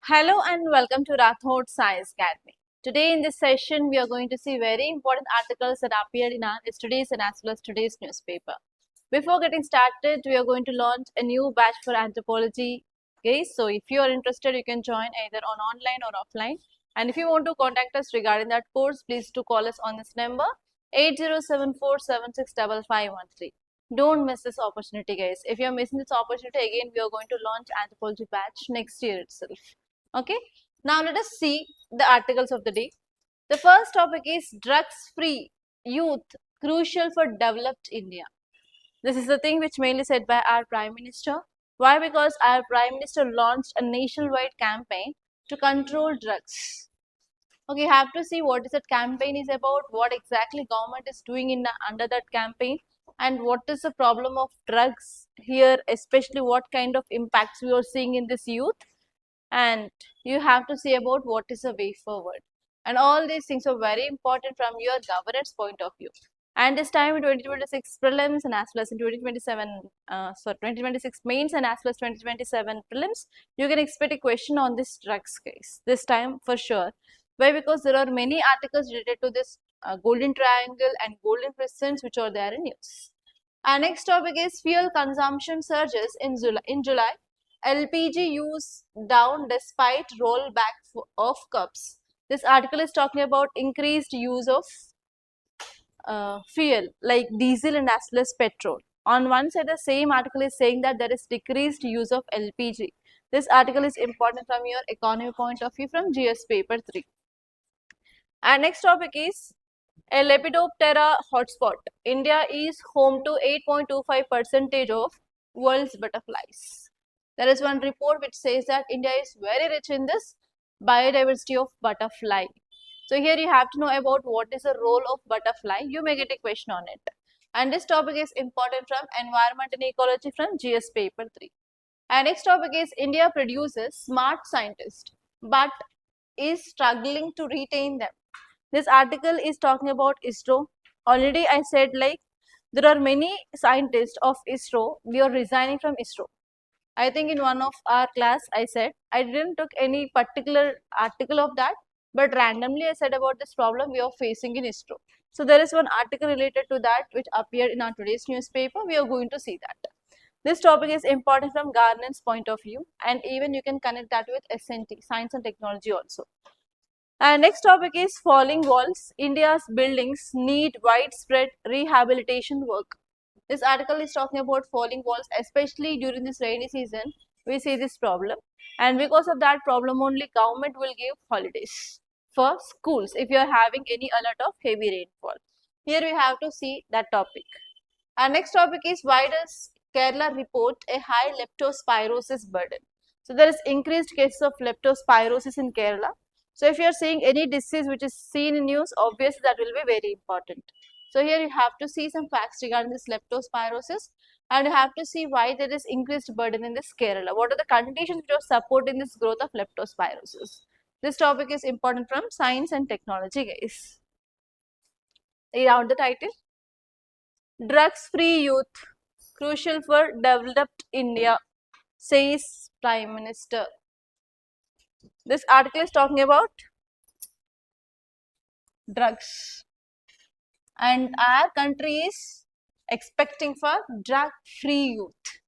Hello and welcome to Rathods IAS Academy. Today in this session, we are going to see very important articles that appeared in our yesterday's and as well as today's newspaper. Before getting started, we are going to launch a new batch for anthropology. Okay, so if you are interested, you can join either on online or offline. And if you want to contact us regarding that course, please do call us on this number 8074765513. Don't miss this opportunity, guys. If you're missing this opportunity, again, we are going to launch anthropology batch next year itself. Okay, now let us see the articles of the day. The first topic is drugs-free youth crucial for developed India. This is the thing which mainly said by our Prime Minister. Why? Because our Prime Minister launched a nationwide campaign to control drugs. Okay, you have to see what is that campaign is about, what exactly government is doing under that campaign, and what is the problem of drugs here, especially what kind of impacts we are seeing in this youth, and you have to see about what is the way forward. And all these things are very important from your governance point of view. And this time in 2026 prelims and as well as in 2026 mains and as well as 2027 prelims, you can expect a question on this drugs case this time for sure. Why? Because there are many articles related to this golden triangle and golden crescents which are there in news. Our next topic is fuel consumption surges in July. LPG use down despite rollback of curbs. This article is talking about increased use of fuel like diesel and as well as petrol. On one side, the same article is saying that there is decreased use of LPG. This article is important from your economy point of view from GS paper 3. Our next topic is a Lepidoptera hotspot. India is home to 8.25% of world's butterflies. There is one report which says that India is very rich in this biodiversity of butterfly. So here you have to know about what is the role of butterfly. You may get a question on it. And this topic is important from environment and ecology from GS paper 3. And next topic is India produces smart scientists but is struggling to retain them. This article is talking about ISRO. Already I said like there are many scientists of ISRO. We are resigning from ISRO. I think in one of our class I said I didn't took any particular article of that, but randomly I said about this problem we are facing in ISRO. So there is one article related to that which appeared in our today's newspaper. We are going to see that. This topic is important from governance point of view, and even you can connect that with SNT, science and technology also. And next topic is falling walls. India's buildings need widespread rehabilitation work. This article is talking about falling walls, especially during this rainy season. We see this problem, and because of that problem only government will give holidays for schools if you are having any alert of heavy rainfall. Here we have to see that topic. Our next topic is why does Kerala report a high leptospirosis burden? So there is increased cases of leptospirosis in Kerala. So if you are seeing any disease which is seen in news, obviously that will be very important. So here you have to see some facts regarding this leptospirosis, and you have to see why there is increased burden in this Kerala. What are the conditions which are supporting this growth of leptospirosis? This topic is important from science and technology, guys. Read out the title. Drugs-free youth, crucial for developed India, says Prime Minister. This article is talking about drugs, and our country is expecting for drug-free youth.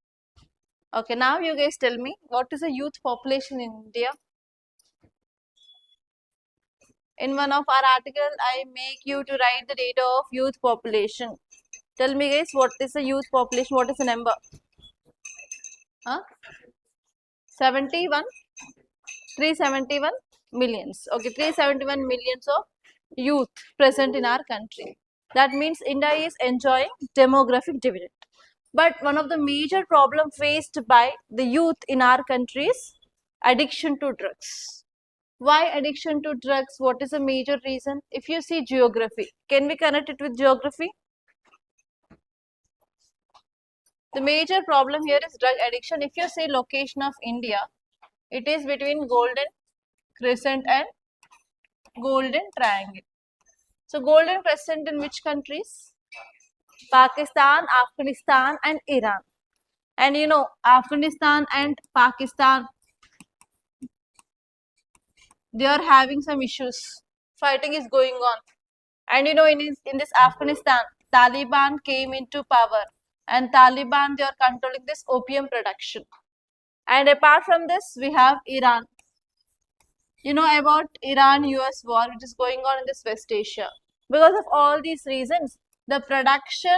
Okay, now you guys tell me what is the youth population in India? In one of our articles, I make you to write the data of youth population. Tell me guys, what is the youth population? What is the number? 71? 371 millions. Okay, 371 millions of youth present in our country. That means India is enjoying demographic dividend. But one of the major problems faced by the youth in our country is addiction to drugs. Why addiction to drugs? What is the major reason? If you see geography, can we connect it with geography? The major problem here is drug addiction. If you say location of India, it is between golden crescent and golden triangle. So golden crescent in which countries? Pakistan, Afghanistan and Iran. And you know, Afghanistan and Pakistan, They are having some issues. Fighting is going on. And you know, in this Afghanistan, Taliban came into power, and Taliban, they are controlling this opium production. And apart from this, we have Iran. You know about Iran-US war, which is going on in this West Asia. Because of all these reasons, the production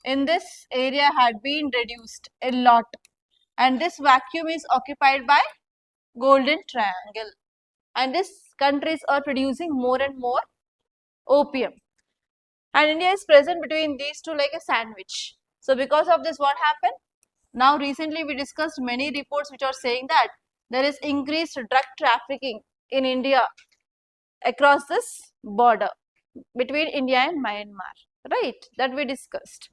in this area had been reduced a lot. And this vacuum is occupied by Golden Triangle. And these countries are producing more and more opium. And India is present between these two like a sandwich. So because of this, what happened? Now recently we discussed many reports which are saying that there is increased drug trafficking in India across this border between India and Myanmar, right? That we discussed.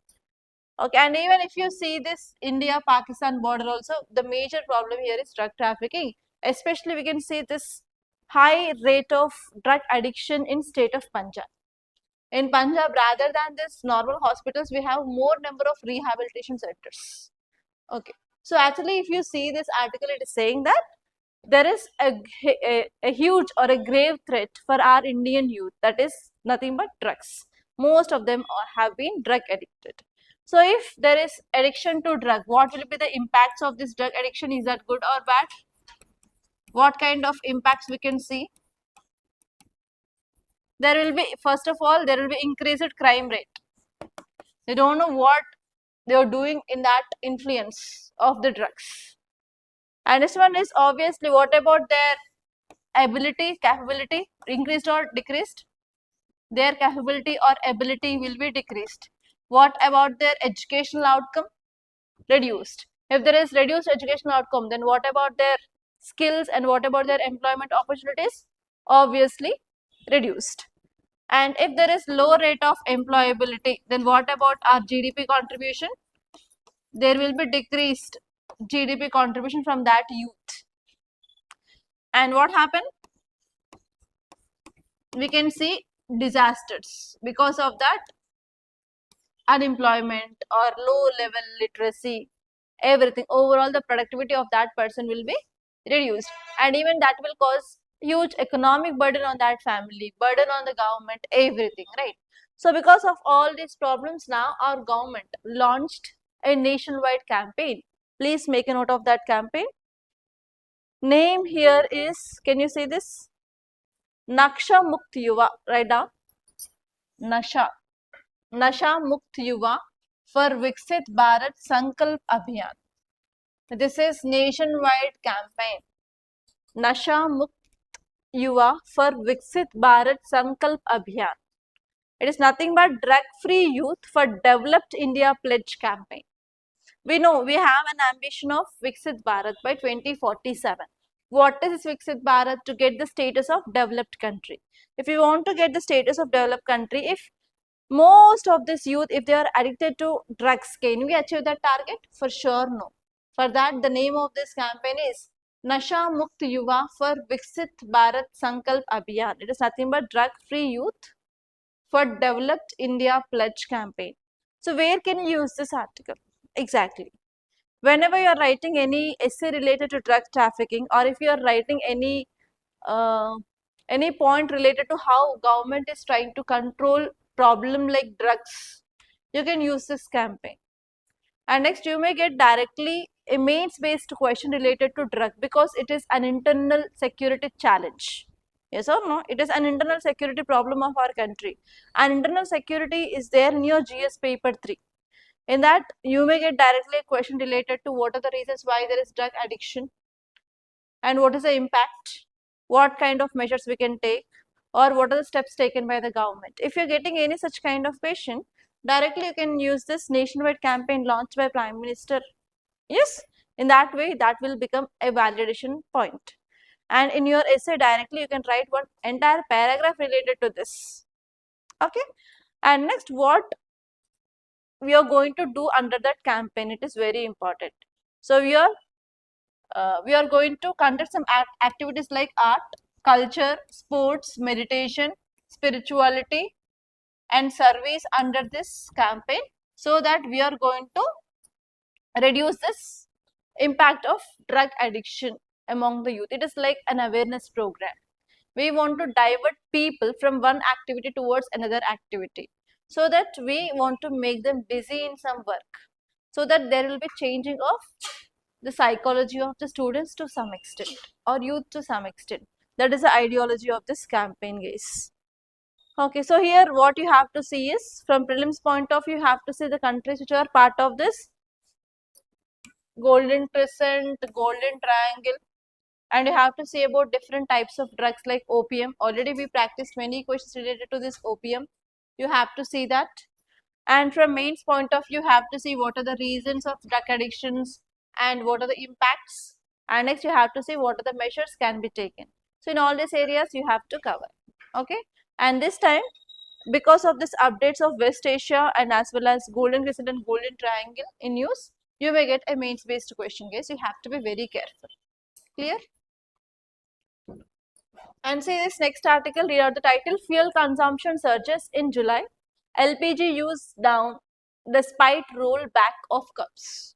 Okay, and even if you see this India-Pakistan border also, the major problem here is drug trafficking. Especially we can see this high rate of drug addiction in state of Punjab. In Punjab, rather than this normal hospitals, we have more number of rehabilitation centers. Okay. So actually, if you see this article, it is saying that there is a huge or a grave threat for our Indian youth. That is nothing but drugs. Most of them have been drug addicted. So if there is addiction to drug, what will be the impacts of this drug addiction? Is that good or bad? What kind of impacts we can see? There will be, first of all, there will be increased crime rate. They don't know what they are doing in that influence of the drugs. And this one is obviously, what about their ability, capability, increased or decreased? Their capability or ability will be decreased. What about their educational outcome? Reduced. If there is reduced educational outcome, then what about their skills and what about their employment opportunities? Obviously reduced. And if there is low rate of employability, then what about our GDP contribution? There will be decreased GDP contribution from that youth. And what happened? We can see disasters because of that unemployment or low level literacy, everything. Overall, the productivity of that person will be reduced. And even that will cause huge economic burden on that family, burden on the government, everything, right? So because of all these problems now, our government launched a nationwide campaign. Please make a note of that campaign. Name here is, can you say this? Naksha Mukt Yuva. Write down. Nasha. Nasha Mukt Yuva for Viksit Bharat Sankalp Abhiyan. This is nationwide campaign. Nasha Mukt Yuva for Viksit Bharat Sankalp Abhiyan. It is nothing but drug-free youth for Developed India Pledge campaign. We know we have an ambition of Viksit Bharat by 2047. What is this Viksit Bharat? To get the status of developed country. If you want to get the status of developed country, if most of this youth, if they are addicted to drugs, can we achieve that target? For sure, no. For that, the name of this campaign is Nasha Mukt Yuva for Viksit Bharat Sankalp Abhiyan. It is nothing but drug-free youth for Developed India Pledge campaign. So where can you use this article? Exactly. Whenever you are writing any essay related to drug trafficking, or if you are writing any point related to how government is trying to control problem like drugs, you can use this campaign. And next, you may get directly a mains based question related to drug because it is an internal security challenge. Yes or no? It is an internal security problem of our country. And internal security is there in your GS paper 3. In that, you may get directly a question related to what are the reasons why there is drug addiction and what is the impact, what kind of measures we can take, or what are the steps taken by the government. If you're getting any such kind of question, directly you can use this nationwide campaign launched by Prime Minister. Yes, in that way, that will become a validation point. And in your essay, directly you can write one entire paragraph related to this. Okay. And next, what we are going to do under that campaign, it is very important. So we are going to conduct some activities like art, culture, sports, meditation, spirituality and service under this campaign, so that we are going to reduce this impact of drug addiction among the youth. It is like an awareness program. We want to divert people from one activity towards another activity, so that we want to make them busy in some work, so that there will be changing of the psychology of the students to some extent, or youth to some extent. That is the ideology of this campaign, guys. Okay, so here what you have to see is, from prelims point of view, you have to see the countries which are part of this golden crescent, golden triangle, and you have to say about different types of drugs like opium. Already we practiced many questions related to this opium. You have to see that. And from mains point of view, you have to see what are the reasons of drug addictions and what are the impacts. And next you have to see what are the measures can be taken. So in all these areas you have to cover. Okay. And this time, because of this updates of West Asia and as well as golden crescent and golden triangle in news, you may get a mains based question, guys. You have to be very careful. Clear? And see this next article, read out the title, Fuel Consumption Surges in July, LPG use down despite rollback of curbs.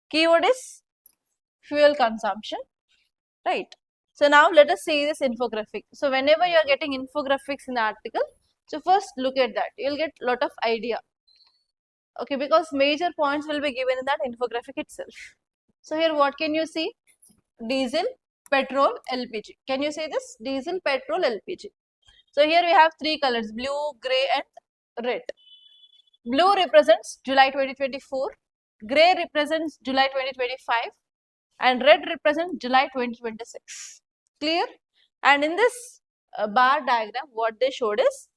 Keyword is fuel consumption, right? So now let us see this infographic. So whenever you are getting infographics in the article, so first look at that. You will get lot of idea. Okay, because major points will be given in that infographic itself. So here what can you see? Diesel, petrol, LPG. Can you say this? Diesel, petrol, LPG. So here we have three colors, blue, grey and red. Blue represents July 2024, grey represents July 2025 and red represents July 2026. Clear? And in this bar diagram, what they showed is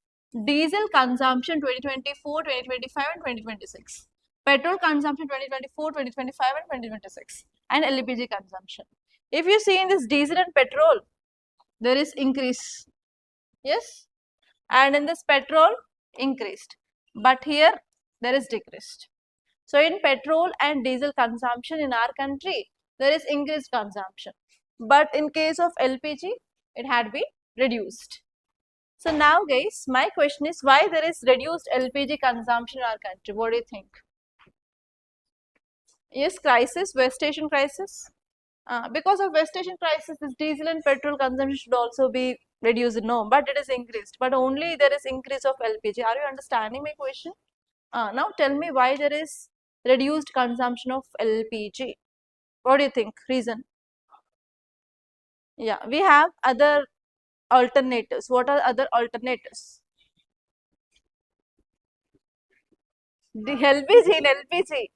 diesel consumption 2024, 2025 and 2026. Petrol consumption 2024, 2025 and 2026 and LPG consumption. If you see in this diesel and petrol, there is increase. Yes? And in this petrol, increased. But here, there is decreased. So, in petrol and diesel consumption in our country, there is increased consumption. But in case of LPG, it had been reduced. So, now guys, my question is, why there is reduced LPG consumption in our country? What do you think? Yes, crisis, West Asian crisis. Because of West Asian crisis, this diesel and petrol consumption should also be reduced. No, but it is increased. But only there is increase of LPG. Are you understanding my question? Now tell me why there is reduced consumption of LPG. What do you think? Reason? Yeah, we have other alternatives. What are other alternatives? The LPG in LPG.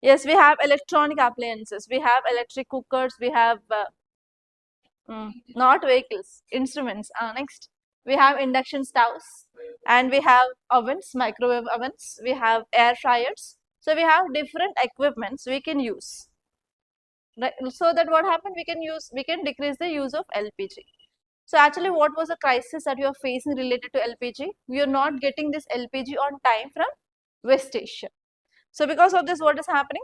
Yes, we have electronic appliances. We have electric cookers. We have not vehicles, instruments. Next, we have induction stoves and we have ovens, microwave ovens. We have air fryers. So we have different equipments we can use. Right? So that what happened? We can decrease the use of LPG. So actually, what was the crisis that you are facing related to LPG? We are not getting this LPG on time from West Asia. So because of this, what is happening?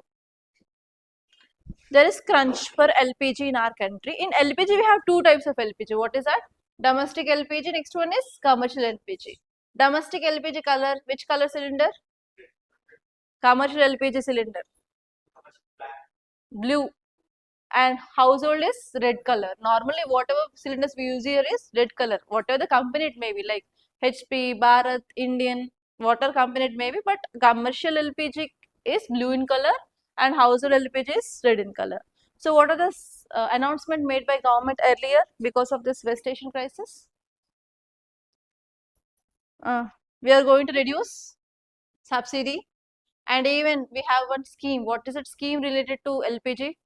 There is crunch for LPG in our country. In LPG, we have two types of LPG. What is that? Domestic LPG. Next one is commercial LPG. Domestic LPG color, which color cylinder? Commercial LPG cylinder. Blue. And household is red color. Normally, whatever cylinders we use here is red color. Whatever the company it may be, like HP, Bharat, Indian, whatever company it may be, but commercial LPG is blue in color and household LPG is red in color. So, what are the announcement made by government earlier because of this West Asian crisis? We are going to reduce subsidy, and even we have one scheme. What is it? Scheme related to LPG?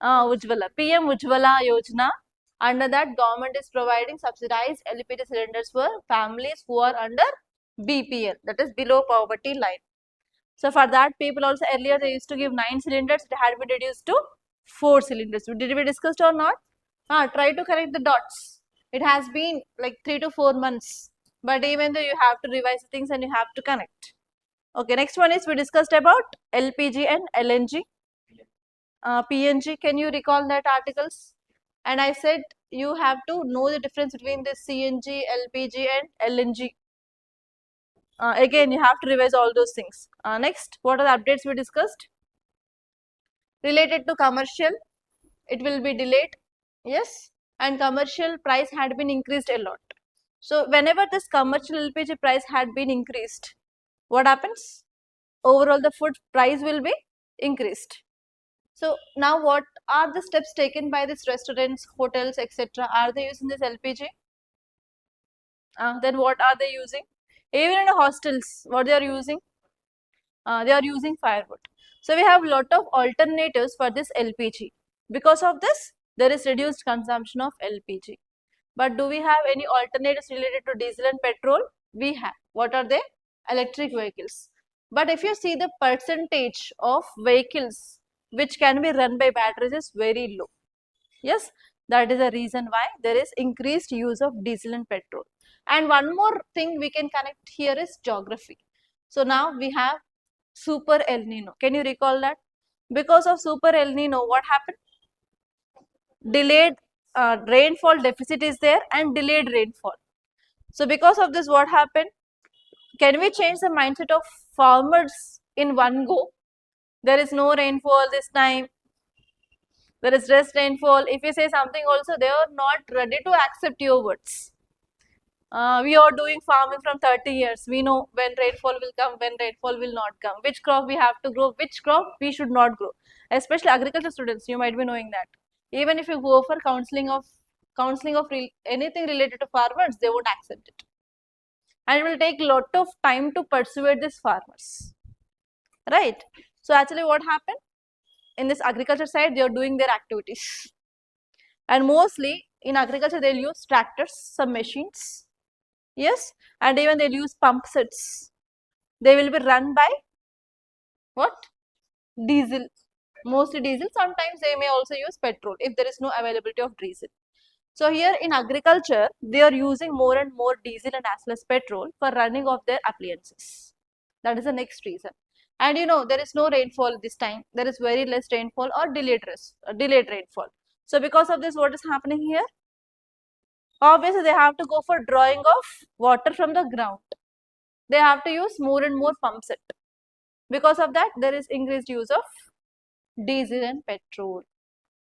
Ujjwala, PM Ujjwala Yojana. Under that, government is providing subsidized LPG cylinders for families who are under BPL, that is below poverty line. So for that, people also earlier they used to give 9 cylinders. It had been reduced to 4 cylinders. Did we discuss or not? Try to connect the dots. It has been like 3 to 4 months. But even though you have to revise things and you have to connect. Okay, next one is we discussed about LPG and LNG. PNG, can you recall that articles? And I said you have to know the difference between the CNG, LPG and LNG. Again, you have to revise all those things. Next, what are the updates we discussed? Related to commercial, it will be delayed. Yes, and commercial price had been increased a lot. So whenever this commercial LPG price had been increased, what happens? Overall the food price will be increased. So now what are the steps taken by these restaurants, hotels, etc.? Are they using this LPG? Then what are they using? Even in the hostels, what they are using? They are using firewood. So we have lot of alternatives for this LPG. Because of this, there is reduced consumption of LPG. But do we have any alternatives related to diesel and petrol? We have. What are they? Electric vehicles. But if you see the percentage of vehicles which can be run by batteries is very low. Yes, that is the reason why there is increased use of diesel and petrol. And one more thing we can connect here is geography. So now we have Super El Nino. Can you recall that? Because of Super El Nino, what happened? Delayed rainfall deficit is there and delayed rainfall. So because of this, what happened? Can we change the mindset of farmers in one go? There is no rainfall this time. There is less rainfall. If you say something also, they are not ready to accept your words. We are doing farming from 30 years. We know when rainfall will come, when rainfall will not come. Which crop we have to grow, which crop we should not grow. Especially agriculture students, you might be knowing that. Even if you go for counseling of anything related to farmers, they won't accept it. And it will take lot of time to persuade these farmers. Right? So actually what happened? In this agriculture side, they are doing their activities. And mostly in agriculture, they'll use tractors, some machines. Yes, and even they'll use pump sets. They will be run by what? Diesel. Mostly diesel. Sometimes they may also use petrol if there is no availability of diesel. So here in agriculture, they are using more and more diesel and as well as petrol for running of their appliances. That is the next reason. And you know, there is no rainfall this time. There is very less rainfall or delayed rainfall. So because of this, what is happening here? Obviously, they have to go for drawing of water from the ground. They have to use more and more pump set. Because of that, there is increased use of diesel and petrol.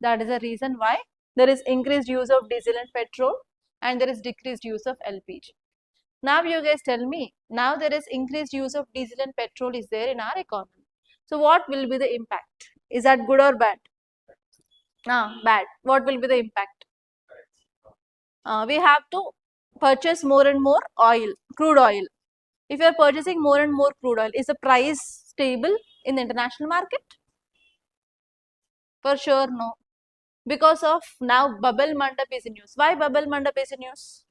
That is the reason why there is increased use of diesel and petrol and there is decreased use of LPG. Now you guys tell me, now there is increased use of diesel and petrol is there in our economy. So what will be the impact? Is that good or bad? Bad. What will be the impact? We have to purchase more and more oil, crude oil. If you are purchasing more and more crude oil, is the price stable in the international market? For sure, no. Because of now bubble mandap is in use. Why bubble mandap is in use?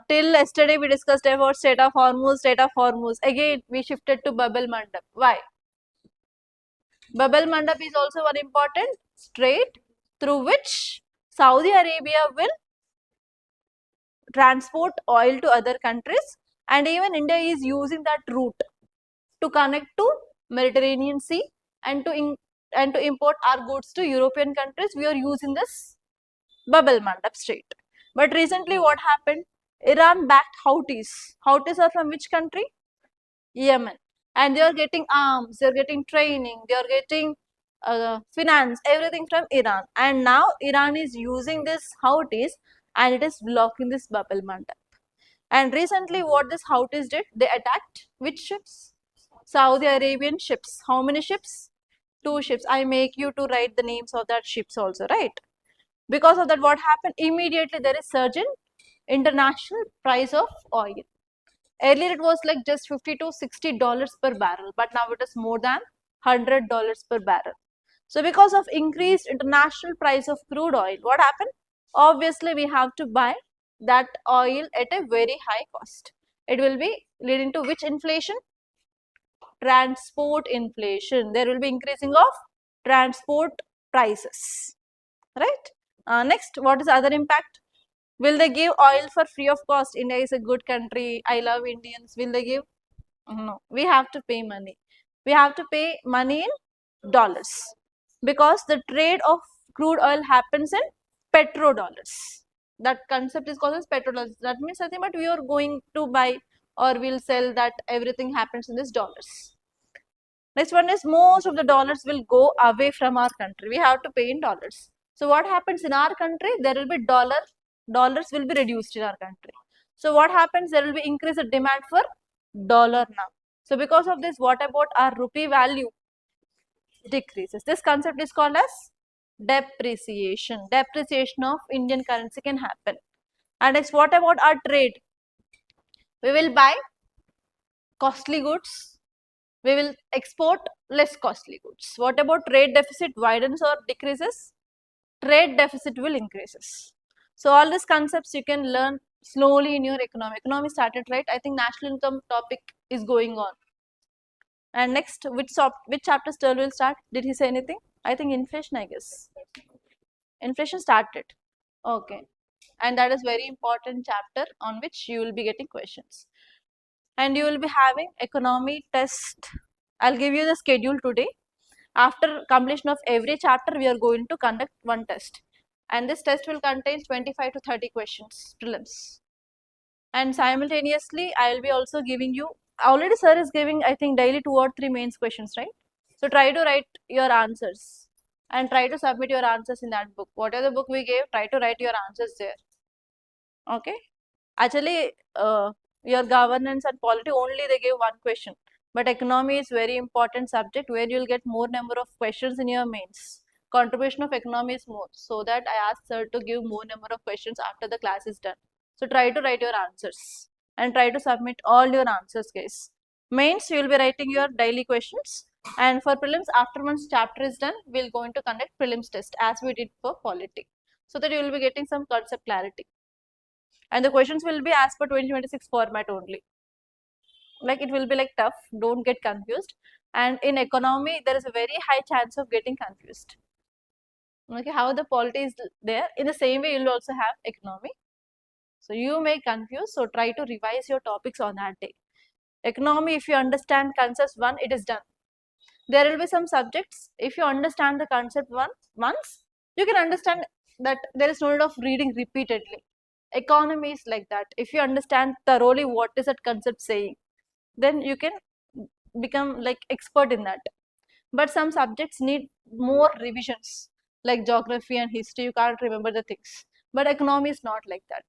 Till yesterday we discussed about state of Hormuz. Again, we shifted to bubble mandap. Why? Bubble mandap is also one important strait through which Saudi Arabia will transport oil to other countries, and even India is using that route to connect to Mediterranean Sea and to import our goods to European countries. We are using this bubble mandap strait. But recently what happened? Iran backed Houthis. Houthis are from which country? Yemen. And they are getting arms, they are getting training, they are getting finance, everything from Iran. And now Iran is using this Houthis and it is blocking this bubble mandap. And recently what this Houthis did? They attacked which ships? Saudi Arabian ships. How many ships? 2 ships. I make you to write the names of that ships also, right? Because of that, what happened? Immediately there is surge in international price of oil. Earlier it was like just $50 to $60 per barrel, but now it is more than $100 per barrel. So because of increased international price of crude oil, what happened? Obviously, we have to buy that oil at a very high cost. It will be leading to which inflation? Transport inflation. There will be increasing of transport prices, right? Next, what is other impact? Will they give oil for free of cost? India is a good country. I love Indians. Will they give? No. We have to pay money. We have to pay money in dollars because the trade of crude oil happens in petrodollars. That concept is called as petrodollars. That means nothing but we are going to buy or we'll sell, that everything happens in this dollars. Next one is most of the dollars will go away from our country. We have to pay in dollars. So what happens in our country? There will be dollars will be reduced in our country. So what happens? There will be increased demand for dollar now. So because of this, what about our rupee value decreases? This concept is called as depreciation. Depreciation of Indian currency can happen. And next, what about our trade? We will buy costly goods. We will export less costly goods. What about trade deficit widens or decreases? Trade deficit will increases. So all these concepts you can learn slowly in your economy. Economy started, right? I think national income topic is going on. And next, which chapter still will start? Did he say anything? I think inflation, I guess. Inflation started. Okay. And that is very important chapter on which you will be getting questions. And you will be having economy test. I'll give you the schedule today. After completion of every chapter, we are going to conduct one test. And this test will contain 25 to 30 questions, prelims. And simultaneously, I will be also giving you, already sir is giving, I think, daily 2 or 3 mains questions, right? So try to write your answers and try to submit your answers in that book. Whatever the book we gave, try to write your answers there. Okay? Actually, your governance and polity only they gave one question. But economy is very important subject where you will get more number of questions in your mains. Contribution of economy is more. So that I asked sir to give more number of questions after the class is done. So try to write your answers and try to submit all your answers, guys. Mains, you will be writing your daily questions. And for prelims, after once chapter is done, we will going to conduct prelims test as we did for polity. So that you will be getting some concept clarity. And the questions will be as per 2026 format only. Like it will be like tough, don't get confused. And in economy, there is a very high chance of getting confused. Okay, how the polity is there, in the same way you will also have economy. So you may confuse, so try to revise your topics on that day. Economy, if you understand concept 1, it is done. There will be some subjects, if you understand the concept once, you can understand that there is no need of reading repeatedly. Economy is like that. If you understand thoroughly what is that concept saying, then you can become like expert in that. But some subjects need more revisions, like geography and history, you can't remember the things. But economy is not like that.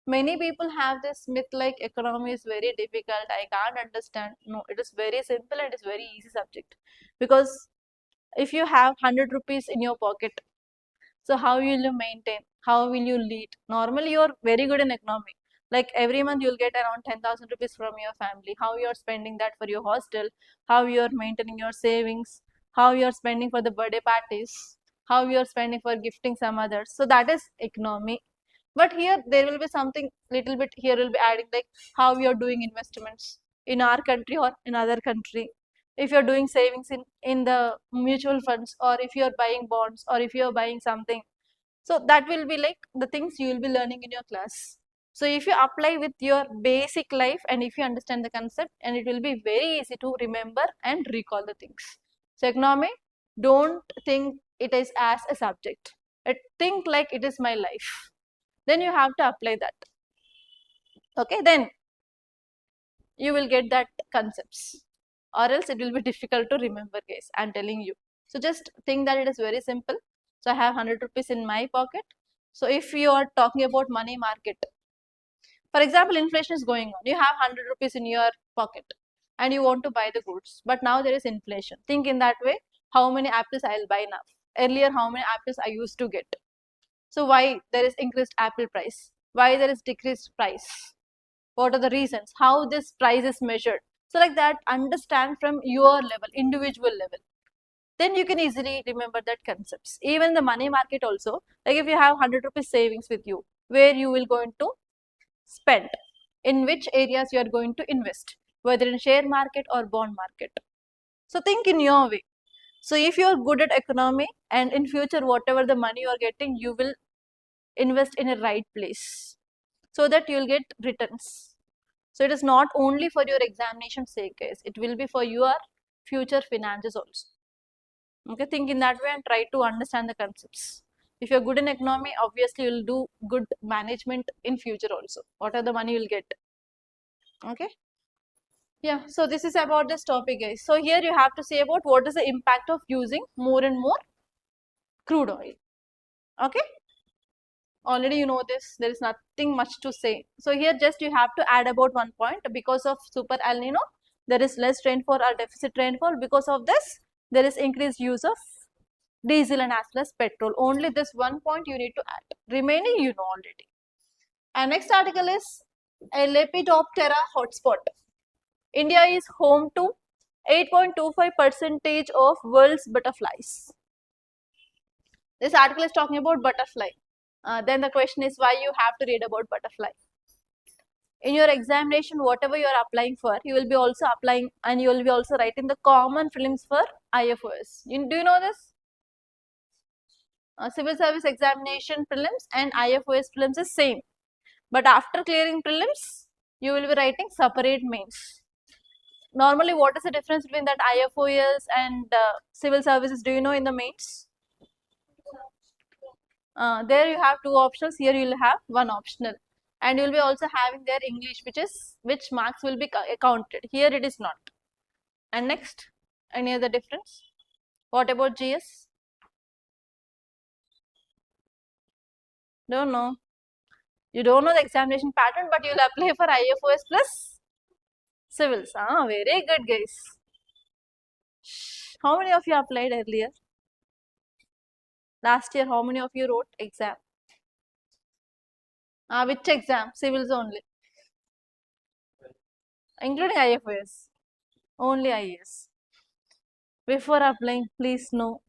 Many people have this myth like economy is very difficult, I can't understand. No, it is very simple and it is very easy subject. Because if you have 100 rupees in your pocket, so how will you maintain? How will you lead? Normally, you are very good in economy. Like every month, you'll get around 10,000 rupees from your family. How you are spending that for your hostel? How you are maintaining your savings? How you are spending for the birthday parties? How you are spending for gifting some others? So that is economy. But here there will be something little bit. Here will be adding like how you are doing investments in our country or in other country. If you are doing savings in the mutual funds, or if you are buying bonds, or if you are buying something, so that will be like the things you will be learning in your class. So if you apply with your basic life and if you understand the concept, and it will be very easy to remember and recall the things. So economy, don't think it is as a subject. Think like it is my life. Then you have to apply that. Okay, then you will get that concepts, or else it will be difficult to remember, guys. I'm telling you. So just think that it is very simple. So I have 100 rupees in my pocket. So if you are talking about money market, for example, inflation is going on. You have 100 rupees in your pocket and you want to buy the goods. But now there is inflation. Think in that way, how many apples I'll buy now? Earlier, how many apples I used to get? So why there is increased apple price? Why there is decreased price? What are the reasons? How this price is measured? So like that, understand from your level, individual level. Then you can easily remember that concepts. Even the money market also, like if you have 100 rupees savings with you, where you will going to spend, in which areas you are going to invest, whether in share market or bond market. So think in your way. So if you are good at economy, and in future whatever the money you are getting, you will invest in a right place so that you will get returns. So it is not only for your examination sake, guys. It will be for your future finances also. Okay, think in that way and try to understand the concepts. If you're good in economy, obviously you'll do good management in future also. What are the money you'll get? Okay. Yeah, so this is about this topic, guys. So here you have to say about what is the impact of using more and more crude oil. Okay, already you know this. There is nothing much to say. So here just you have to add about one point. Because of super El Nino, there is less rainfall or deficit rainfall. Because of this, there is increased use of diesel and as well as petrol. Only this one point you need to add. Remaining you know already. And next article is a Lepidoptera hotspot. India is home to 8.25% of world's butterflies. This article is talking about butterfly. Then the question is why you have to read about butterfly. In your examination, whatever you are applying for, you will be also applying and you will be also writing the common prelims for IFOS. Do you know this? Civil service examination prelims and IFOS prelims is same. But after clearing prelims, you will be writing separate mains. Normally, what is the difference between that IFOS and civil services? Do you know in the mains? There you have two options. Here you will have one optional, and you will be also having their English, which marks will be counted. Here it is not. And next, any other difference? What about GS? Don't know. You don't know the examination pattern, but you will apply for IFOS plus civils. Very good, guys. How many of you applied earlier? Last year, how many of you wrote exam? Which exam? Civils only. Including IFOS. Only IAS. Before applying, please know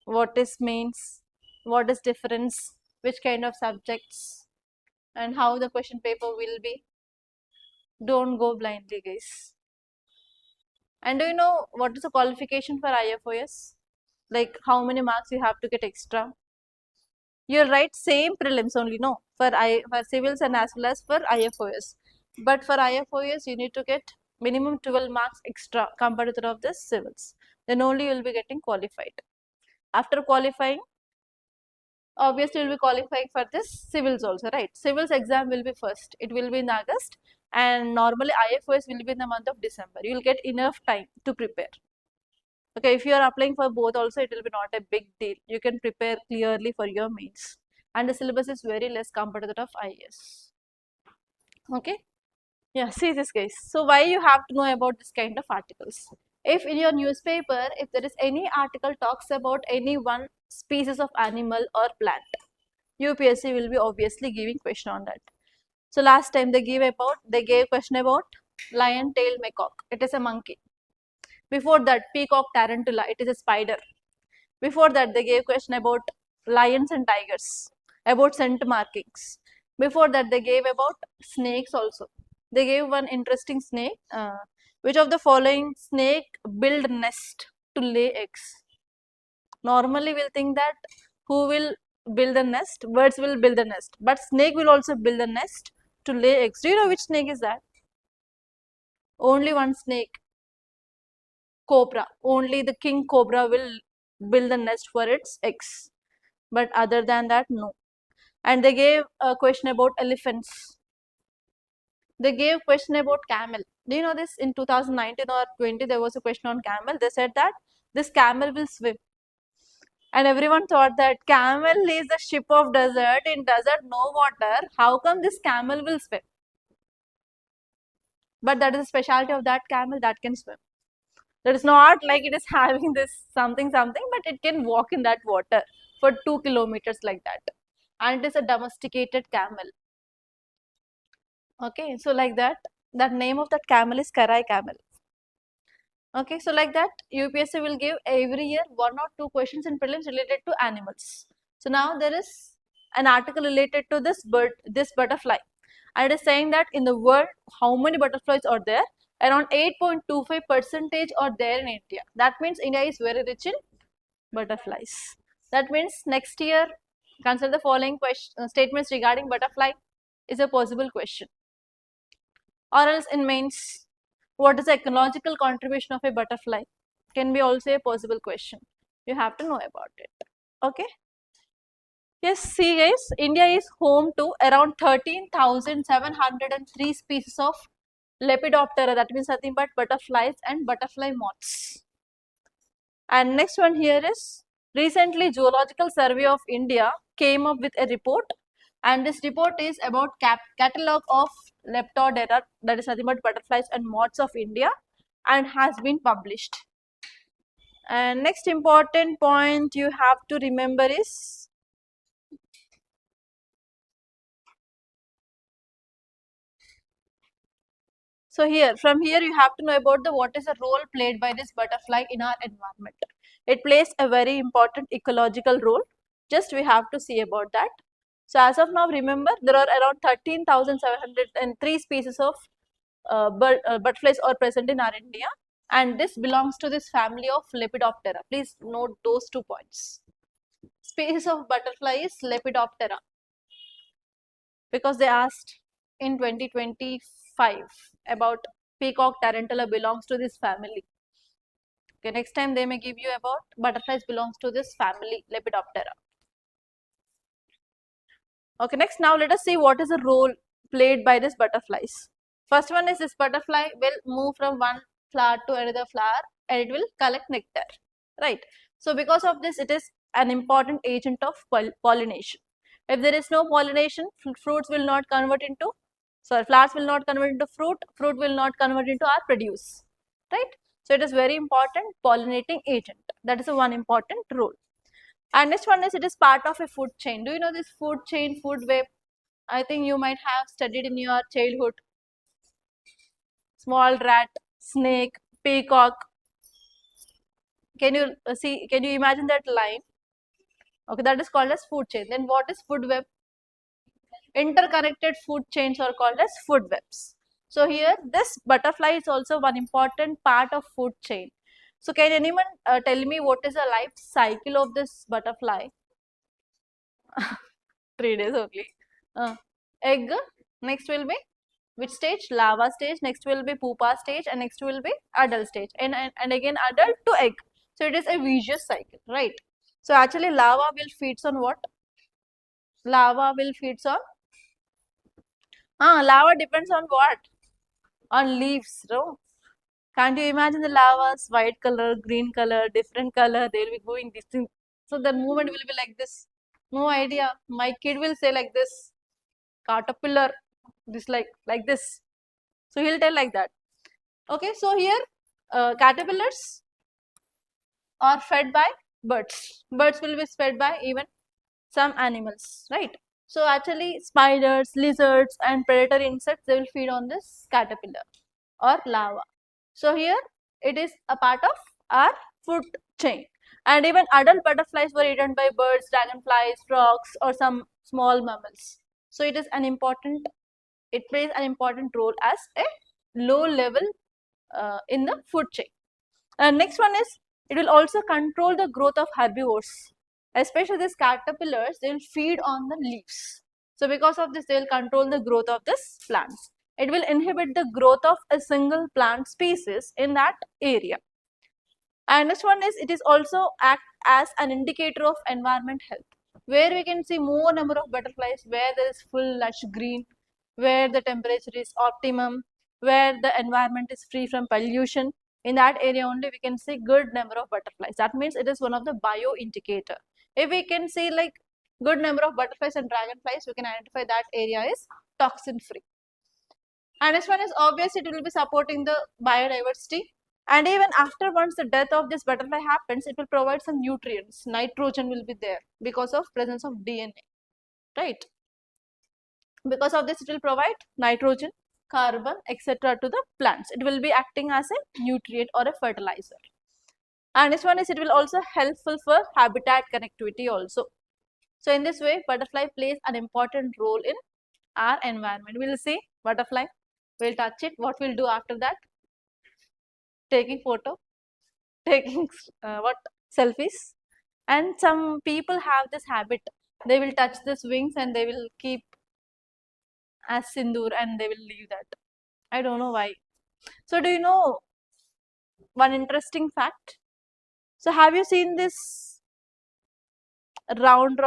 what is mains, what is difference, which kind of subjects, and how the question paper will be. Don't go blindly, guys. And do you know what is the qualification for IFOS? Like how many marks you have to get extra? You'll write same prelims only, no, for civils and as well as for IFOS. But for IFOS, you need to get minimum 12 marks extra compared to that of the civils. Then only you will be getting qualified. After qualifying, obviously you will be qualifying for this civils also, right? Civils exam will be first. It will be in August, and normally IFOS will be in the month of December. You will get enough time to prepare. Okay, if you are applying for both also, it will be not a big deal. You can prepare clearly for your mains. And the syllabus is very less compared to that of IAS. Okay. Yeah, see this, guys. So why you have to know about this kind of articles? If in your newspaper, if there is any article talks about any one species of animal or plant, UPSC will be obviously giving question on that. So last time they gave question about lion-tailed macaque. It is a monkey. Before that, peacock tarantula. It is a spider. Before that, they gave question about lions and tigers, about scent markings. Before that, they gave about snakes also. They gave one interesting snake. Which of the following snake build nest to lay eggs? Normally, we'll think that who will build the nest? Birds will build the nest. But snake will also build the nest to lay eggs. Do you know which snake is that? Only one snake. Cobra. Only the king cobra will build the nest for its eggs. But other than that, no. And they gave a question about elephants. They gave question about camel. Do you know this? In 2019 or 20, there was a question on camel. They said that this camel will swim. And everyone thought that camel is the ship of desert. In desert, no water. How come this camel will swim? But that is the specialty of that camel that can swim. That is not like it is having this something, but it can walk in that water for 2 kilometers like that. And it is a domesticated camel. Okay, so like that name of that camel is Karai camel. Okay, so like that UPSC will give every year 1 or 2 questions in prelims related to animals. So now there is an article related to this butterfly. And it is saying that in the world, how many butterflies are there? Around 8.25% are there in India. That means India is very rich in butterflies. That means next year, consider the following statements regarding butterfly is a possible question. Or else in mains, what is the ecological contribution of a butterfly? Can be also a possible question. You have to know about it. Okay. Yes, see guys, India is home to around 13,703 species of Lepidoptera, that means nothing but butterflies and butterfly moths. And next one here is, recently Zoological Survey of India came up with a report, and this report is about catalog of Leptodera, that is nothing but butterflies and moths of India, and has been published. And next important point you have to remember is, so here, from here you have to know about the what is the role played by this butterfly in our environment. It plays a very important ecological role. Just we have to see about that. So as of now, remember there are around 13,703 species of butterflies are present in our India, and this belongs to this family of Lepidoptera. Please note those 2 points. Species of butterfly is Lepidoptera, because they asked in 2025 about peacock tarantula belongs to this family. Okay, next time they may give you about butterflies belongs to this family Lepidoptera. Okay, next now let us see what is the role played by these butterflies. First one is, this butterfly will move from one flower to another flower and it will collect nectar, right? So because of this, it is an important agent of pollination. If there is no pollination, fruits will not convert into, flowers will not convert into fruit, fruit will not convert into our produce, right? So it is very important pollinating agent. That is the one important role. And next one is, it is part of a food chain. Do you know this food chain, food web? I think you might have studied in your childhood. Small rat, snake, peacock. Can you see, can you imagine that line? Okay, that is called as food chain. Then what is food web? Interconnected food chains are called as food webs. So here, this butterfly is also one important part of food chain. So can anyone tell me what is the life cycle of this butterfly? 3 days only. Egg, next will be which stage? Larva stage, next will be pupa stage, and next will be adult stage, and again adult to egg. So it is a vicious cycle, right? So actually larva will feeds on what? Larva will feeds on, larva depends on what? On leaves, no? Can't you imagine the lavas, white color, green color, different color, they will be going distinct. So the movement will be like this. No idea. My kid will say like this, caterpillar, this like this. So he'll tell like that. Okay, so here caterpillars are fed by birds. Birds will be fed by even some animals, right? So actually spiders, lizards and predator insects, they will feed on this caterpillar or larva. So here it is a part of our food chain. And even adult butterflies were eaten by birds, dragonflies, frogs or some small mammals. So it is an important, it plays an important role as a low level in the food chain. And next one is, it will also control the growth of herbivores, especially these caterpillars. They will feed on the leaves. So because of this, they will control the growth of this plants. It will inhibit the growth of a single plant species in that area. And next one is, it is also act as an indicator of environment health, where we can see more number of butterflies, where there is full lush green, where the temperature is optimum, where the environment is free from pollution. In that area only we can see good number of butterflies. That means it is one of the bio indicator. If we can see like good number of butterflies and dragonflies, we can identify that area is toxin free. And next one is, obviously it will be supporting the biodiversity. And even after once the death of this butterfly happens, it will provide some nutrients. Nitrogen will be there because of presence of DNA, right? Because of this, it will provide nitrogen, carbon, etc. to the plants. It will be acting as a nutrient or a fertilizer. And this one is, it will also helpful for habitat connectivity also. So in this way, butterfly plays an important role in our environment. We will see butterfly, we will touch it. What we will do after that? Taking photo, taking what, selfies. And some people have this habit, they will touch this wings and they will keep as sindoor and they will leave that. I don't know why. So do you know one interesting fact? So have you seen this round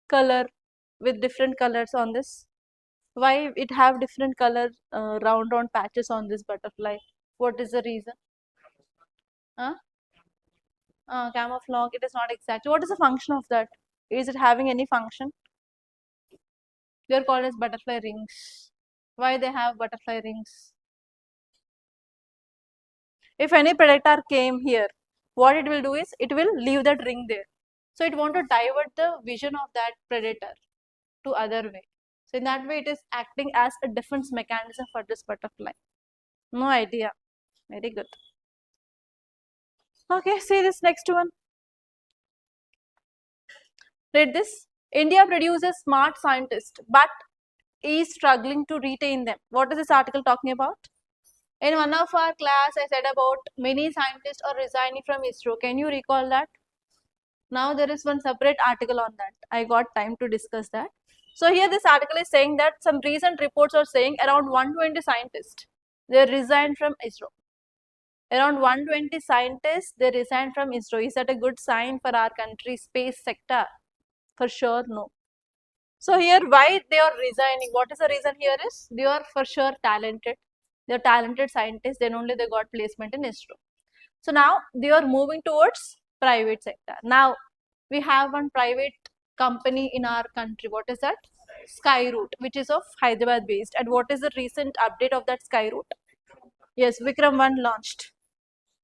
color with different colors on this? Why it have different color round patches on this butterfly? What is the reason? Huh? Camouflage. It is not exactly. What is the function of that? Is it having any function? They are called as butterfly rings. Why they have butterfly rings? If any predator came here, what it will do is it will leave that ring there. So it want to divert the vision of that predator to other way. So in that way, it is acting as a defense mechanism for this butterfly. No idea. Very good. Okay, see this next one. Read this. India produces smart scientists, but is struggling to retain them. What is this article talking about? In one of our class, I said about many scientists are resigning from ISRO. Can you recall that? Now there is one separate article on that. I got time to discuss that. So here this article is saying that some recent reports are saying around 120 scientists, they resigned from ISRO. Around 120 scientists, they resigned from ISRO. Is that a good sign for our country's space sector? For sure, no. So here why they are resigning? What is the reason here is they are for sure talented. They are talented scientists, then only they got placement in ISRO. So now they are moving towards private sector. Now we have one private company in our country. What is that? Skyroot, which is of Hyderabad based. And what is the recent update of that Skyroot? Yes, Vikram 1 launched.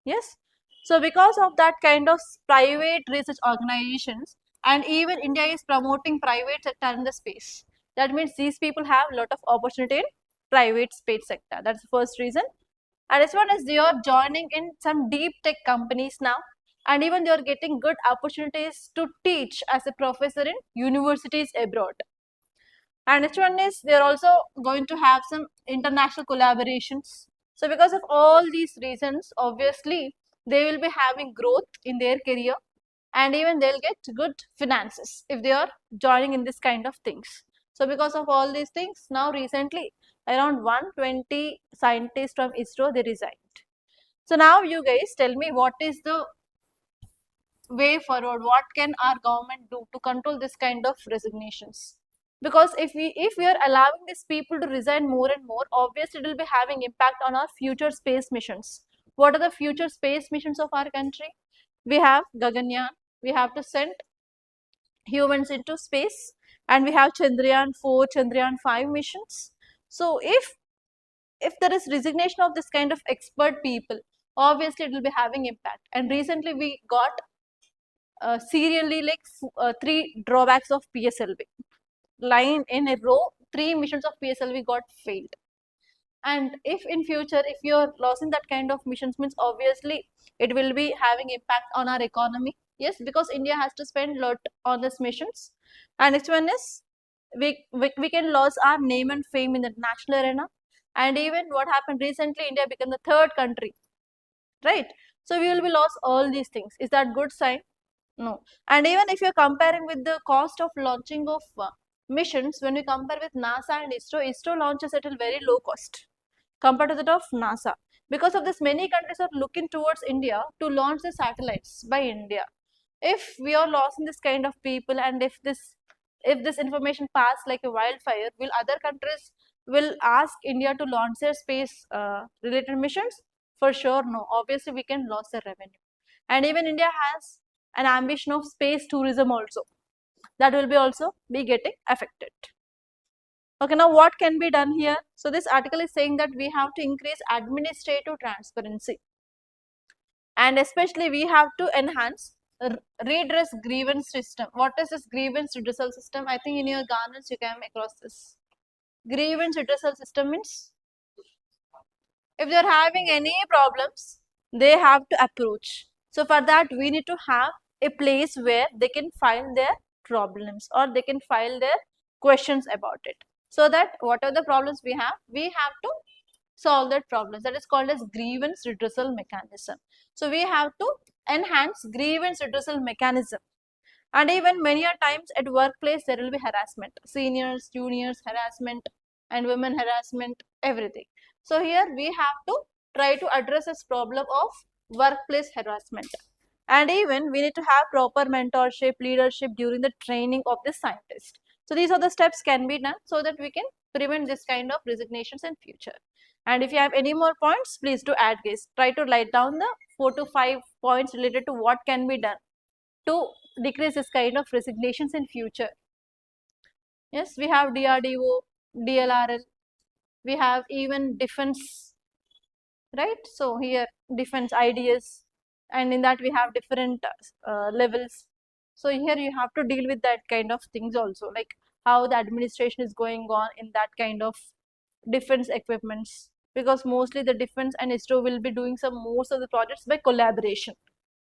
Yes. So because of that kind of private research organizations, and even India is promoting private sector in the space. That means these people have a lot of opportunity in private space sector. That's the first reason. And this one is they are joining in some deep tech companies now, and even they are getting good opportunities to teach as a professor in universities abroad. And next one is they are also going to have some international collaborations. So because of all these reasons, obviously they will be having growth in their career, and even they'll get good finances if they are joining in this kind of things. So because of all these things, now recently around 120 scientists from ISRO, they resigned. So now you guys tell me, what is the way forward? What can our government do to control this kind of resignations? Because if we are allowing these people to resign more and more, obviously it will be having impact on our future space missions. What are the future space missions of our country? We have Gaganyaan. We have to send humans into space, and we have Chandrayaan 4, Chandrayaan 5 missions. So if there is resignation of this kind of expert people, obviously it will be having impact. And recently we got serially like 3 drawbacks of PSLV. Line in a row, 3 missions of PSLV got failed. And if in future, if you are losing that kind of missions, means obviously it will be having impact on our economy. Yes, because India has to spend lot on these missions. And next one is we can lose our name and fame in the national arena. And even what happened recently, India became the 3rd country, right? So we will be lost all these things. Is that good sign? No. And even if you're comparing with the cost of launching of missions, when we compare with NASA and ISRO launches at a very low cost compared to that of NASA. Because of this, many countries are looking towards India to launch the satellites by India. If we are losing this kind of people, and if this information pass like a wildfire, will other countries will ask India to launch their space related missions? For sure, no. Obviously, we can lose the revenue. And even India has an ambition of space tourism also. That will be also be getting affected. Okay, now what can be done here? So this article is saying that we have to increase administrative transparency, and especially we have to enhance redress grievance system. What is this grievance redressal system? I think in your governance you came across this. Grievance redressal system means if they are having any problems, they have to approach. So for that we need to have a place where they can file their problems, or they can file their questions about it. So that whatever the problems we have to solve that problems. That is called as grievance redressal mechanism. So we have to enhance grievance redressal mechanism. And even many a times at workplace there will be harassment, seniors, juniors harassment, and women harassment, everything. So here we have to try to address this problem of workplace harassment. And even we need to have proper mentorship, leadership during the training of the scientist. So these are the steps can be done so that we can prevent this kind of resignations in future. And if you have any more points, please do add, guys. Try to write down the 4 to 5 points related to what can be done to decrease this kind of resignations in future. Yes, we have DRDO, DLRL, we have even defense, right? So here defense IDS, and in that we have different levels. So here you have to deal with that kind of things also, like how the administration is going on in that kind of defense equipments, because mostly the defense and ISRO will be doing some most of the projects by collaboration.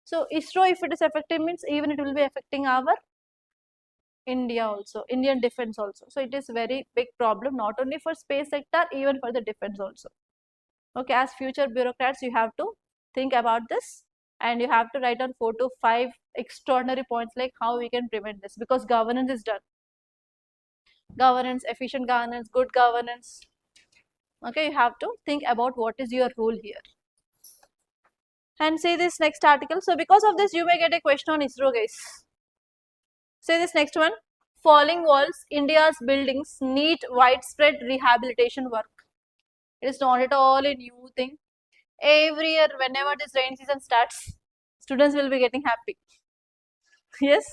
So ISRO, if it is effective, means even it will be affecting our India also, Indian defense also. So it is very big problem, not only for space sector, even for the defense also. Okay, as future bureaucrats, you have to think about this, and you have to write down 4 to 5 extraordinary points like how we can prevent this, because governance is done. Governance, efficient governance, good governance. Okay, you have to think about what is your role here. And say this next article. So because of this, you may get a question on ISRO, guys. Say this next one. Falling walls, India's buildings need widespread rehabilitation work. It is not at all a new thing. Every year, whenever this rain season starts, students will be getting happy. Yes,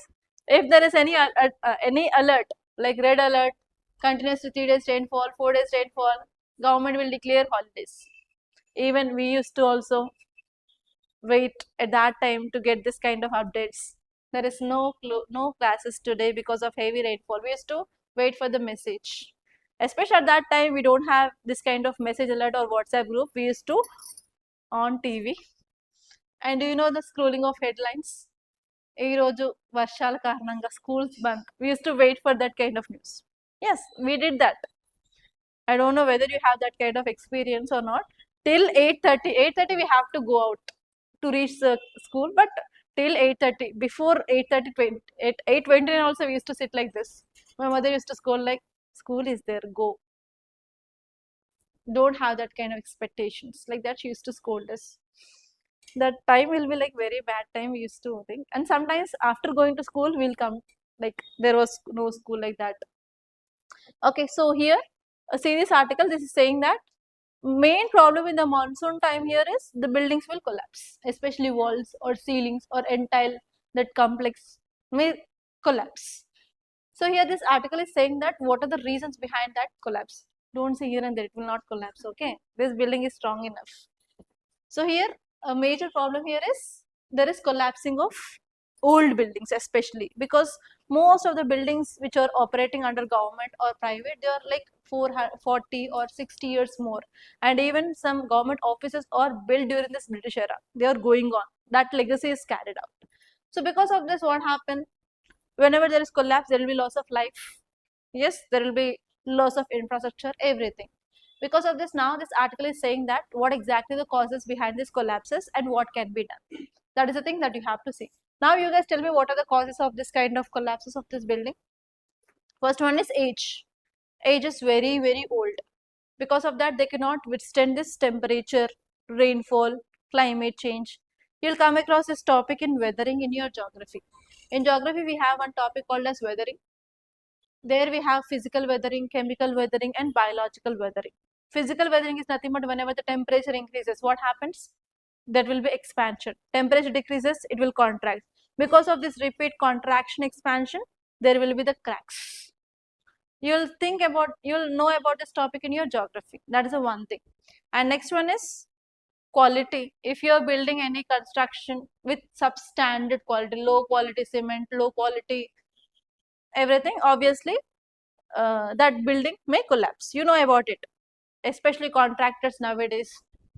if there is any alert, like red alert, continuous 3 days rainfall, 4 days rainfall, government will declare holidays. Even we used to also wait at that time to get this kind of updates. There is no classes today because of heavy rainfall. We used to wait for the message. Especially at that time, we don't have this kind of message alert or WhatsApp group. We used to on TV. And do you know the scrolling of headlines? ఈ రోజు వర్షాల కారణంగా schools bunk. We used to wait for that kind of news. Yes, we did that. I don't know whether you have that kind of experience or not. Till 8:30, 8:30 we have to go out to reach the school, but till 8:30, before 8:30, 8:20 also we used to sit like this. My mother used to scold like, school is there, go. Don't have that kind of expectations. Like that she used to scold us. That time will be like very bad time, we used to think. And sometimes after going to school, we'll come like there was no school like that. Okay, so here, see this article, this is saying that main problem in the monsoon time here is the buildings will collapse, especially walls or ceilings or entire that complex may collapse. So here this article is saying that what are the reasons behind that collapse. Don't say here and there, it will not collapse, okay. This building is strong enough. So here a major problem here is there is collapsing of old buildings, especially because most of the buildings which are operating under government or private, they are like 40 or 60 years more, and even some government offices are built during this British era. They are going on. That legacy is carried out. So because of this, what happened? Whenever there is collapse, there will be loss of life. Yes, there will be loss of infrastructure, everything. Because of this, now this article is saying that what exactly the causes behind these collapses and what can be done. That is the thing that you have to see. Now you guys tell me what are the causes of this kind of collapses of this building. First one is age. Age is very, very old. Because of that, they cannot withstand this temperature, rainfall, climate change. You'll come across this topic in weathering in your geography. In geography, we have one topic called as weathering. There we have physical weathering, chemical weathering, and biological weathering. Physical weathering is nothing but whenever the temperature increases, what happens? There will be expansion. Temperature decreases, it will contract. Because of this repeat contraction expansion, there will be the cracks. You'll know about this topic in your geography. That is the one thing. And next one is quality. If you are building any construction with substandard quality, low quality cement, low quality everything, obviously that building may collapse. You know about it. Especially contractors nowadays,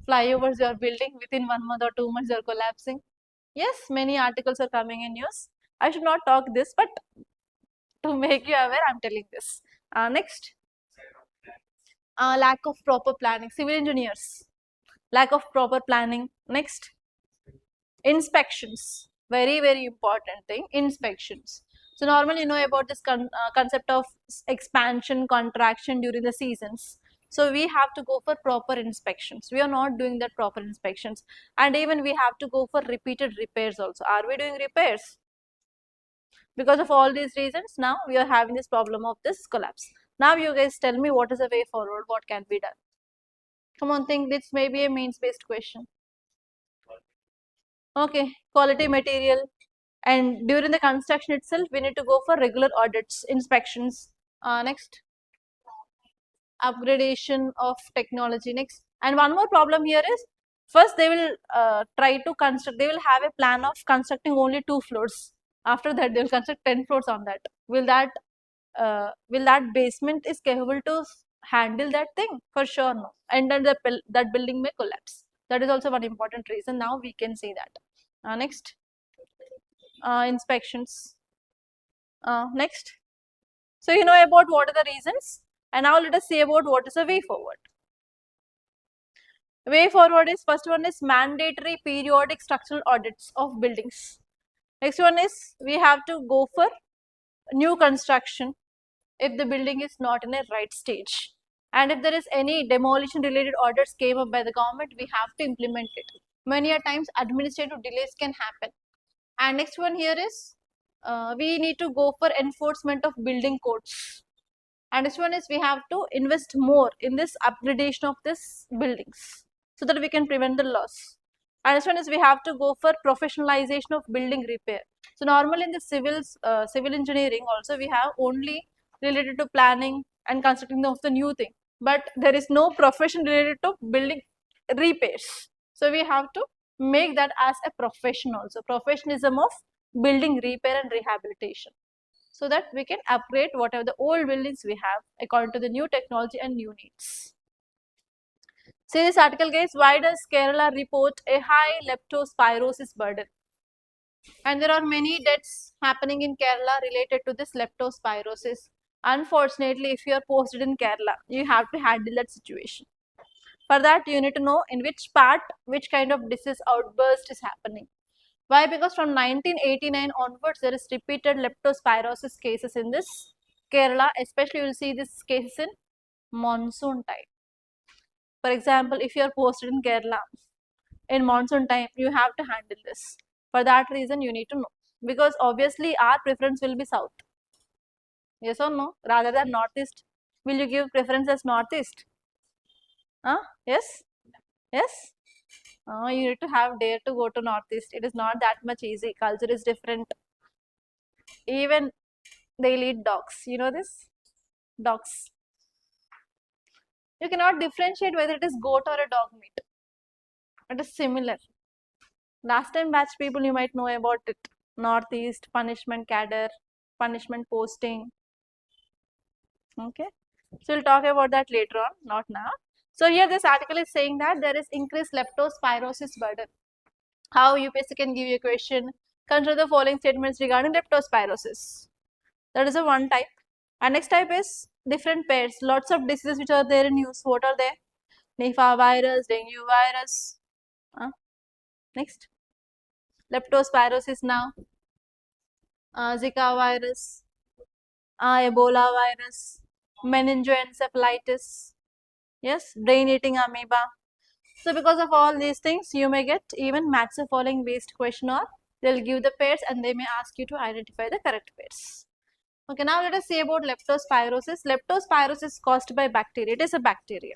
flyovers you are building, within 1 month or 2 months they are collapsing. Yes, many articles are coming in news. I should not talk this, but to make you aware, I am telling this. Next, lack of proper planning. Civil engineers, lack of proper planning. Next, inspections. Very, very important thing, inspections. So normally you know about this concept of expansion, contraction during the seasons. So we have to go for proper inspections. We are not doing that proper inspections, and even we have to go for repeated repairs also. Are we doing repairs? Because of all these reasons, now we are having this problem of this collapse. Now you guys tell me what is the way forward, what can be done. Come on, think this may be a means based question. Okay, quality material, and during the construction itself we need to go for regular audits, inspections. Next, upgradation of technology. Next, and one more problem here is, first they will try to construct, they will have a plan of constructing only 2 floors. After that they will construct 10 floors on that. Will that basement is capable to handle that thing? For sure no, and then that building may collapse. That is also one important reason. Now we can see that. Next, inspections. Next, so you know about what are the reasons, and now let us see about what is the way forward. Way forward is, first one is mandatory periodic structural audits of buildings. Next one is, we have to go for new construction if the building is not in a right stage, and if there is any demolition related orders came up by the government, we have to implement it. Many a times administrative delays can happen. And next one here is, we need to go for enforcement of building codes. And this one is, we have to invest more in this upgradation of this buildings so that we can prevent the loss. And this one is, we have to go for professionalization of building repair. So normally in the civil engineering also we have only related to planning and constructing of the new thing, but there is no profession related to building repairs. So we have to make that as a profession also, professionalism of building repair and rehabilitation, so that we can upgrade whatever the old buildings we have according to the new technology and new needs. See this article guys, why does Kerala report a high leptospirosis burden? And there are many deaths happening in Kerala related to this leptospirosis. Unfortunately, if you are posted in Kerala, you have to handle that situation. For that, you need to know in which part, which kind of disease outburst is happening. Why? Because from 1989 onwards, there is repeated leptospirosis cases in this Kerala. Especially, you will see this cases in monsoon time. For example, if you are posted in Kerala in monsoon time, you have to handle this. For that reason, you need to know, because obviously our preference will be south. Yes or no? Rather than northeast. Will you give preference as northeast? Yes? Yes? You need to have dare to go to northeast. It is not that much easy. Culture is different. Even they eat dogs. You know this? Dogs. You cannot differentiate whether it is goat or a dog meat. It is similar. Last time batch people, you might know about it. Northeast, punishment cadre, punishment posting. Okay. So we'll talk about that later on, not now. So here this article is saying that there is increased leptospirosis burden. How UPSC can give you a question? Consider the following statements regarding leptospirosis. That is a one type. And next type is different pairs. Lots of diseases which are there in use. What are they? Nipah virus, dengue virus. Next, leptospirosis now. Zika virus. Ebola virus. Meningoencephalitis. Yes, brain eating amoeba. So because of all these things, you may get even match the following based question, or they'll give the pairs and they may ask you to identify the correct pairs. Okay, now let us see about leptospirosis. Leptospirosis is caused by bacteria. It is a bacteria.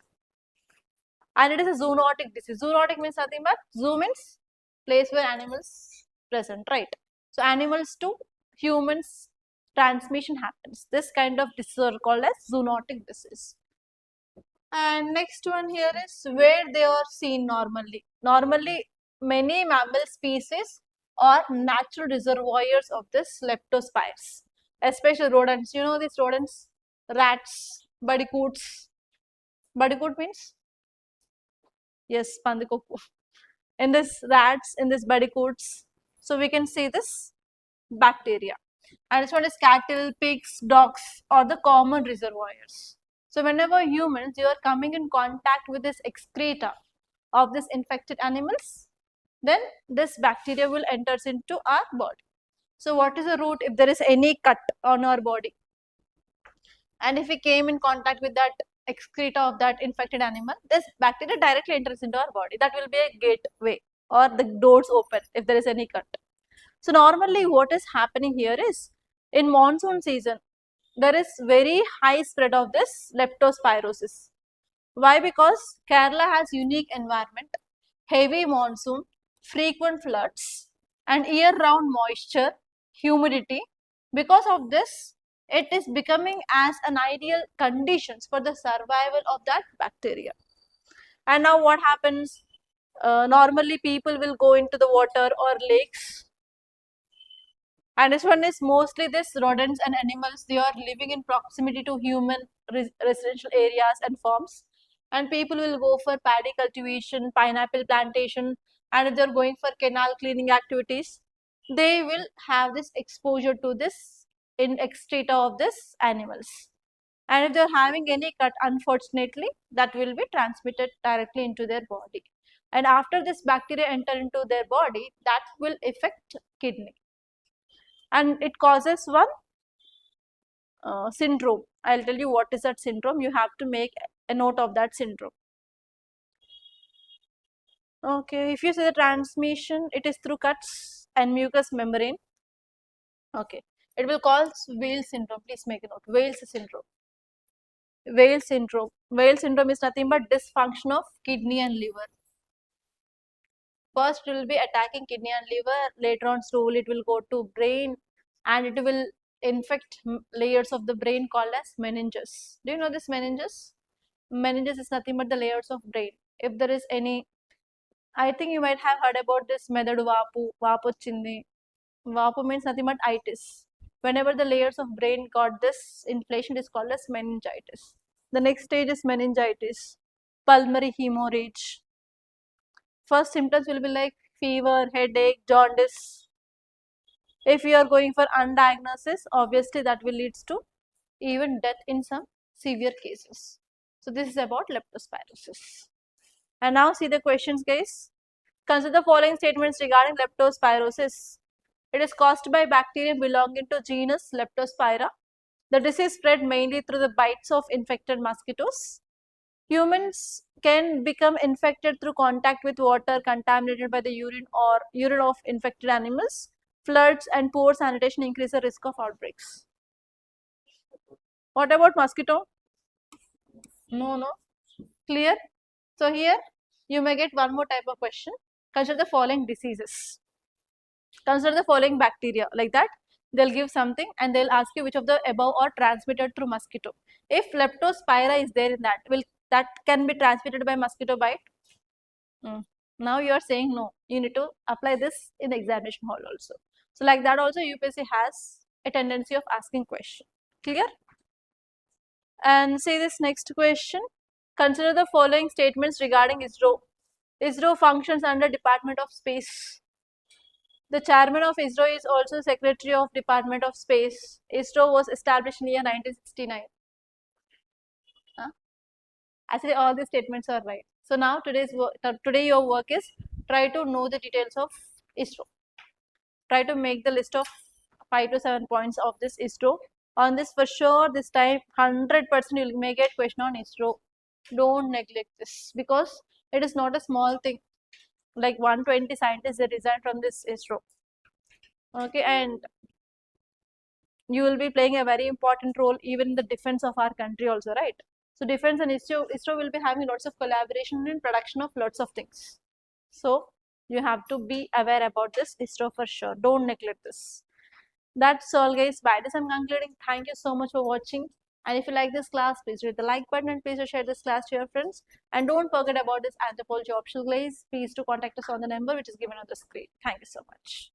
And it is a zoonotic disease. Zoonotic means nothing but, zoo means place where animals present, right? So animals to humans transmission happens. This kind of disease are called as zoonotic disease. And next one here is where they are seen normally. Normally, many mammal species are natural reservoirs of this leptospires, especially rodents. You know these rodents, rats, bandicoots. Bandicoot means? Yes, pandikoku. In this rats, in this bandicoots, so we can see this bacteria. And this one is cattle, pigs, dogs are the common reservoirs. So whenever humans, you are coming in contact with this excreta of this infected animals, then this bacteria will enters into our body. So what is the route if there is any cut on our body? And if we came in contact with that excreta of that infected animal, this bacteria directly enters into our body. That will be a gateway, or the doors open if there is any cut. So normally what is happening here is, In monsoon season, there is very high spread of this leptospirosis. Why? Because Kerala has unique environment, heavy monsoon, frequent floods, and year-round moisture, humidity. Because of this, it is becoming as an ideal conditions for the survival of that bacteria. And now what happens? Normally people will go into the water or lakes, and this one is mostly this rodents and animals. They are living in proximity to human residential areas and farms, and people will go for paddy cultivation, pineapple plantation, and if they're going for canal cleaning activities, they will have this exposure to this in excreta of this animals. And if they're having any cut, unfortunately, that will be transmitted directly into their body. And after this bacteria enter into their body, that will affect kidney. And it causes one syndrome. I'll tell you what is that syndrome. You have to make a note of that syndrome. Okay, if you see the transmission, it is through cuts and mucous membrane. Okay, it will cause Wales syndrome. Please make a note. Wales syndrome. Wales syndrome. Wales syndrome is nothing but dysfunction of kidney and liver. First, it will be attacking kidney and liver. Later on, slowly it will go to brain, and it will infect layers of the brain called as meninges. Do you know this meninges? Meninges is nothing but the layers of brain. If there is any, I think you might have heard about this method vapu, vapu chindi. Vapu means nothing but itis. Whenever the layers of brain got this inflation, it is called as meningitis. The next stage is meningitis, pulmonary hemorrhage. First symptoms will be like fever, headache, jaundice. If you are going for undiagnosis, obviously that will lead to even death in some severe cases. So this is about leptospirosis. And now see the questions, guys. Consider the following statements regarding leptospirosis. It is caused by bacteria belonging to genus Leptospira. The disease spread mainly through the bites of infected mosquitoes. Humans can become infected through contact with water contaminated by the urine or urine of infected animals. Floods and poor sanitation increase the risk of outbreaks. What about mosquito? No. Clear? So here you may get one more type of question. Consider the following diseases. Consider the following bacteria, like that. They'll give something and they'll ask you which of the above are transmitted through mosquito. If Leptospira is there in that, will that can be transmitted by mosquito bite? Now you are saying no. You need to apply this in the examination hall also. So like that also UPSC has a tendency of asking question. Clear? And say this next question. Consider the following statements regarding ISRO. ISRO functions under Department of Space. The chairman of ISRO is also Secretary of Department of Space. ISRO was established in the year 1969. Actually, all these statements are right. So now today your work is try to know the details of ISRO. Try to make the list of 5 to 7 points of this ISRO. On this for sure, this time 100% you may get question on ISRO. Don't neglect this because it is not a small thing. Like 120 scientists they resigned from this ISRO. Okay, and you will be playing a very important role even in the defense of our country also, right? So defense and ISRO will be having lots of collaboration in production of lots of things. So you have to be aware about this ISRO for sure. Don't neglect this. That's all, guys. By this I'm concluding. Thank you so much for watching. And if you like this class, please hit the like button and please do share this class to your friends. And don't forget about this anthropology optional, guys. Please do contact us on the number which is given on the screen. Thank you so much.